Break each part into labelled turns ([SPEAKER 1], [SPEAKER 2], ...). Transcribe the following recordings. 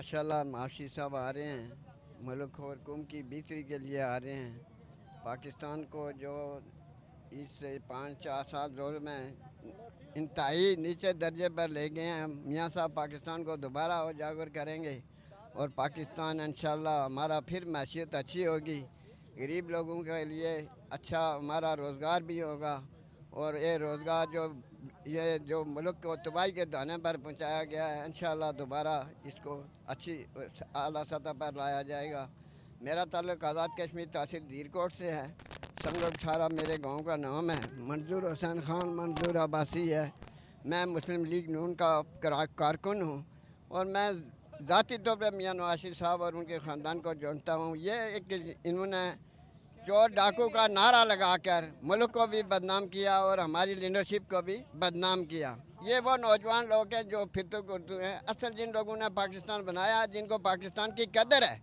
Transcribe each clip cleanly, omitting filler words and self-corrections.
[SPEAKER 1] माशाल्लाह माशी साहब आ रहे हैं, मुल्क और कौम की बेहतरी के लिए आ रहे हैं। पाकिस्तान को जो इससे 5-4 साल दौर में इंतहाई नीचे दर्जे पर ले गए हैं, मियाँ साहब पाकिस्तान को दोबारा उजागर करेंगे और पाकिस्तान इंशाल्लाह हमारा फिर मैशियत अच्छी होगी, गरीब लोगों के लिए अच्छा हमारा रोज़गार भी होगा और ये रोज़गार जो मुल्क को तबाही के दाने पर पहुंचाया गया है, इंशाल्लाह दोबारा इसको अच्छी आला सतह पर लाया जाएगा। मेरा ताल्लुक आज़ाद कश्मीर तहसील दीरकोट से है। संगम 18 मेरे गांव का नाम है। मंजूर हुसैन खान मंजूर अब्बासी है। मैं मुस्लिम लीग नून का कारकुन हूँ और मैं ज़ाती तौर पर मियाँ नवाज शरीफ साहब और उनके ख़ानदान को जानता हूँ। ये एक इन्होंने चोर डाकू का नारा लगाकर मुल्क को भी बदनाम किया और हमारी लीडरशिप को भी बदनाम किया। ये वो नौजवान लोग हैं जो फिरतू गुर्तू हैं। असल जिन लोगों ने पाकिस्तान बनाया, जिनको पाकिस्तान की कदर है,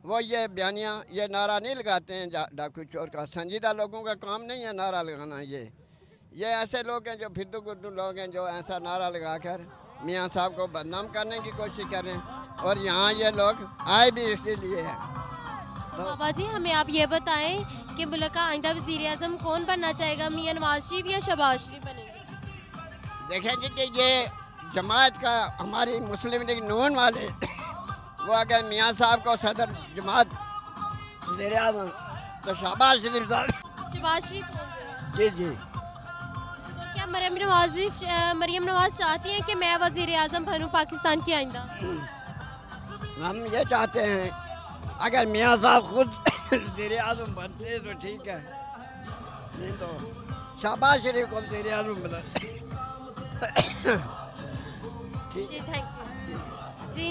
[SPEAKER 1] वो ये बयानियाँ ये नारा नहीं लगाते हैं डाकू चोर का। संजीदा लोगों का काम नहीं है नारा लगाना। ये ऐसे लोग हैं जो फिरतू गुर्तू लोग हैं जो ऐसा नारा लगाकर मियाँ साहब को बदनाम करने की कोशिश कर रहे हैं और यहाँ ये लोग आए भी इसीलिए हैं।
[SPEAKER 2] तो बाबा जी हमें आप ये बताएं कि मुल्क का आइंदा वज़ीर आज़म कौन बनना चाहेगा, मियां नवाज शरीफ या शहबाज शरीफ बनेंगे?
[SPEAKER 1] देखें जी कि ये जमात का हमारी मुस्लिम लीग नून वाले वो अगर मियाँ साहब को सदर जमात वज़ीर आज़म तो शहबाज शरीफ साहब
[SPEAKER 2] शहबाज शरीफ होंगे।
[SPEAKER 1] जी जी।
[SPEAKER 2] तो क्या मरियम नवाज चाहती हैं कि मैं वज़ीर आज़म बनूं पाकिस्तान की आइंदा?
[SPEAKER 1] हम ये चाहते हैं अगर मियाँ साहब खुद वज़ीर आज़म बनते तो ठीक है, नहीं तो शहबाज शरीफ को वज़ीर आज़म बना।
[SPEAKER 2] जी थैंक यू जी।